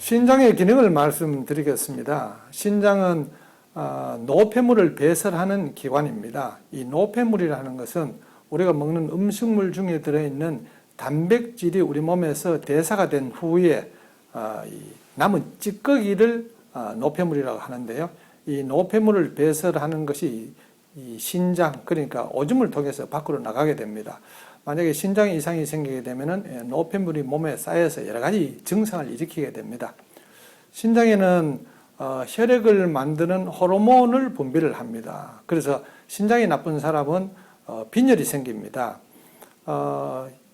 신장의 기능을 말씀드리겠습니다. 신장은 노폐물을 배설하는 기관입니다. 이 노폐물이라는 것은 우리가 먹는 음식물 중에 들어있는 단백질이 우리 몸에서 대사가 된 후에 남은 찌꺼기를 노폐물이라고 하는데요. 이 노폐물을 배설하는 것이 이 신장, 그러니까 오줌을 통해서 밖으로 나가게 됩니다. 만약에 신장 이상이 생기게 되면 노폐물이 몸에 쌓여서 여러 가지 증상을 일으키게 됩니다. 신장에는 혈액을 만드는 호르몬을 분비를 합니다. 그래서 신장이 나쁜 사람은 빈혈이 생깁니다.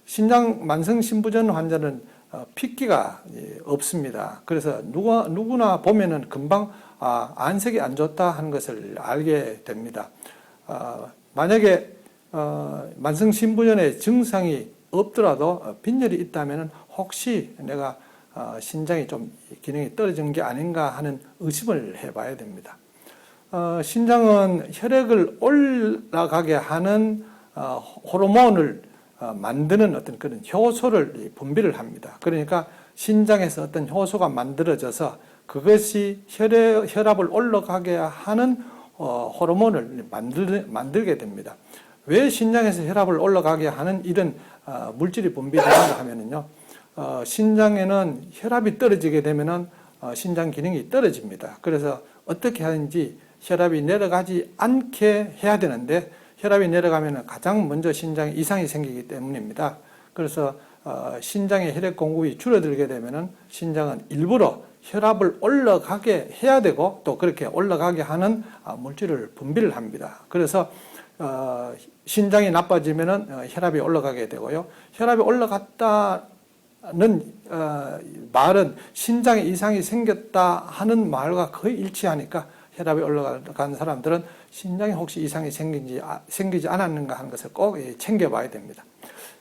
신장 만성신부전 환자는 핏기가 없습니다. 그래서 누구나 보면은 금방 안색이 안 좋다 하는 것을 알게 됩니다. 만약에 만성신부전의 증상이 없더라도 빈혈이 있다면 혹시 내가 신장이 좀 기능이 떨어진 게 아닌가 하는 의심을 해봐야 됩니다. 신장은 혈액을 올라가게 하는 호르몬을 만드는 어떤 그런 효소를 분비를 합니다. 그러니까 신장에서 어떤 효소가 만들어져서 그것이 혈압을 올라가게 하는 호르몬을 만들게 됩니다. 왜 신장에서 혈압을 올라가게 하는 이런 물질이 분비되는가 하면요, 신장에는 혈압이 떨어지게 되면은 신장 기능이 떨어집니다. 그래서 어떻게 하든지 혈압이 내려가지 않게 해야 되는데 혈압이 내려가면 가장 먼저 신장에 이상이 생기기 때문입니다. 그래서 신장의 혈액 공급이 줄어들게 되면은 신장은 일부러 혈압을 올라가게 해야 되고 또 그렇게 올라가게 하는 물질을 분비를 합니다. 그래서 신장이 나빠지면은 혈압이 올라가게 되고요. 혈압이 올라갔다는 말은 신장에 이상이 생겼다 하는 말과 거의 일치하니까 혈압이 올라간 사람들은 신장에 혹시 이상이 생기지 않았는가 하는 것을 꼭 챙겨봐야 됩니다.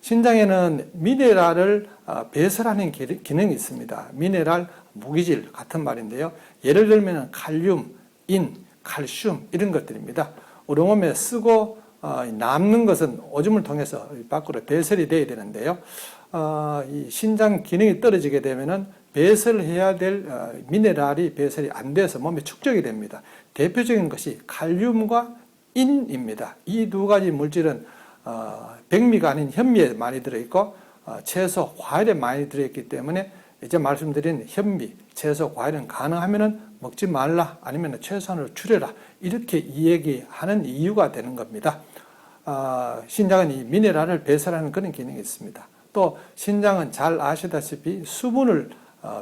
신장에는 미네랄을 배설하는 기능이 있습니다. 미네랄, 무기질 같은 말인데요. 예를 들면 칼륨, 인, 칼슘 이런 것들입니다. 우리 몸에 쓰고 남는 것은 오줌을 통해서 밖으로 배설이 돼야 되는데요. 이 신장 기능이 떨어지게 되면은 배설해야 될 미네랄이 배설이 안 돼서 몸에 축적이 됩니다. 대표적인 것이 칼륨과 인입니다. 이 두 가지 물질은 백미가 아닌 현미에 많이 들어있고 채소, 과일에 많이 들어있기 때문에 이제 말씀드린 현미, 채소, 과일은 가능하면 먹지 말라 아니면 최소한으로 줄여라 이렇게 이야기하는 이유가 되는 겁니다. 신장은 이 미네랄을 배설하는 그런 기능이 있습니다. 또 신장은 잘 아시다시피 수분을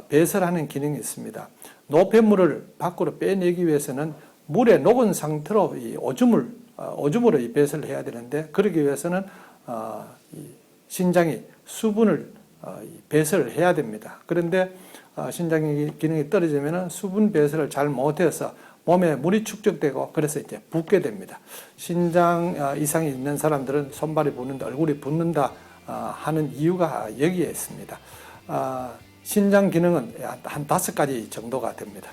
배설하는 기능이 있습니다. 노폐물을 밖으로 빼내기 위해서는 물에 녹은 상태로 이 오줌으로 이 배설을 해야 되는데 그러기 위해서는 신장이 수분을 배설을 해야 됩니다. 그런데 신장 기능이 떨어지면 수분 배설을 잘 못해서 몸에 물이 축적되고 그래서 이제 붓게 됩니다. 신장 이상이 있는 사람들은 손발이 붓는다, 얼굴이 붓는다 하는 이유가 여기에 있습니다. 신장 기능은 한 5가지 정도가 됩니다.